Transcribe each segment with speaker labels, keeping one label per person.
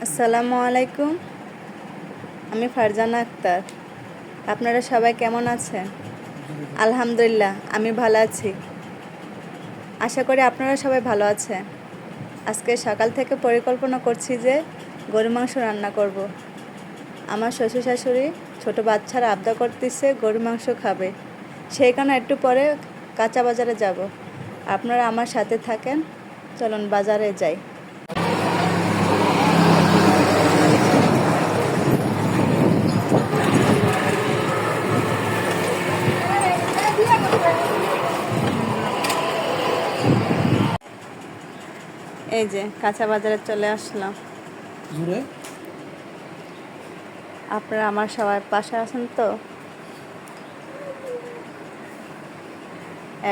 Speaker 1: আসসালামু আলাইকুম। আমি ফারজানা আক্তার। আপনারা সবাই কেমন আছেন? আলহামদুলিল্লাহ, আমি ভালো আছি। আশা করি আপনারা সবাই ভালো আছেন। আজকে সকাল থেকে পরিকল্পনা করছি যে গরুর মাংস রান্না করব। আমার শ্বশুর শাশুড়ি ছোটো বাচ্চারা আবদার করতেছে গরুর মাংস খাবে, সেই কারণে একটু পরে কাঁচা বাজারে যাব। আপনারা আমার সাথে থাকেন, চলুন বাজারে যাই। এই যে কাঁচা বাজারে চলে আসলাম। আপনারা আমার সবাই পাশে আছেন তো?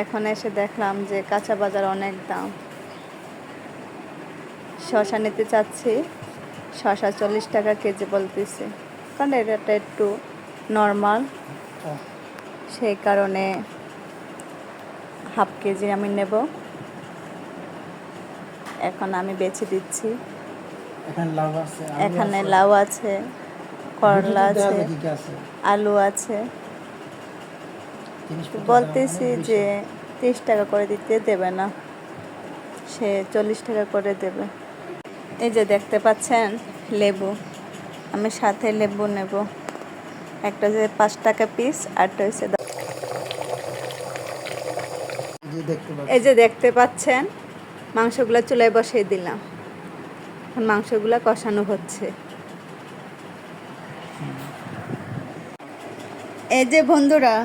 Speaker 1: এখন এসে দেখলাম যে কাঁচা বাজার অনেক দাম। শসা নিতে চাচ্ছি, শসা 40 টাকা কেজি বলতেছে, কারণ এটা একটু নর্মাল, সেই কারণে হাফ কেজি আমি নেব। এখন আমি বেছে দিচ্ছি। এখানে লাউ আছে, করলা আছে, আলু আছে। বলতেছি যে 30 টাকা করে দিতে দেবে না, সে 40 টাকা করে দেবে। এই যে দেখতে পাচ্ছেন লেবু, আমি সাথে লেবু নেব। একটা যে 5 টাকা পিস, আরটা হচ্ছে। এই যে দেখতে পাচ্ছেন মাংসগুলো চুলায় বসিয়ে দিলাম, এখন মাংসগুলো কষানো হচ্ছে। এই যে বন্ধুরা,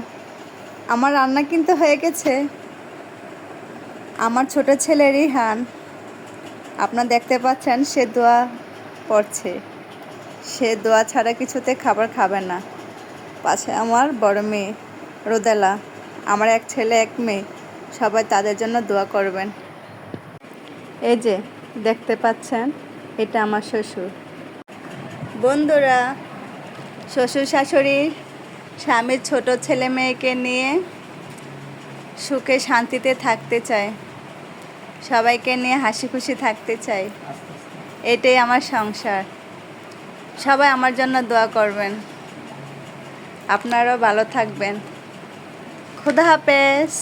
Speaker 1: আমার রান্না কিন্তু হয়ে গেছে। আমার ছোট ছেলে রিহান, আপনারা দেখতে পাচ্ছেন, সে দোয়া পড়ছে। সে দোয়া ছাড়া কিছুতে খাবার খাবে না। পাশে আমার বড় মেয়ে রোদেলা, আমার এক ছেলে এক মেয়ে, সবাই তাদের জন্য দোয়া করবেন। এই যে দেখতে পাচ্ছেন, এটা আমার শ্বশুর। বন্ধুরা, শ্বশুর শাশুড়ি স্বামীর ছোট ছেলে মেয়েকে নিয়ে সুখে শান্তিতে থাকতে চায়, সবাইকে নিয়ে হাসি খুশি থাকতে চাই। এটাই আমার সংসার। সবাই আমার জন্য দোয়া করবেন। আপনারাও ভালো থাকবেন। খুদা হাফেজ।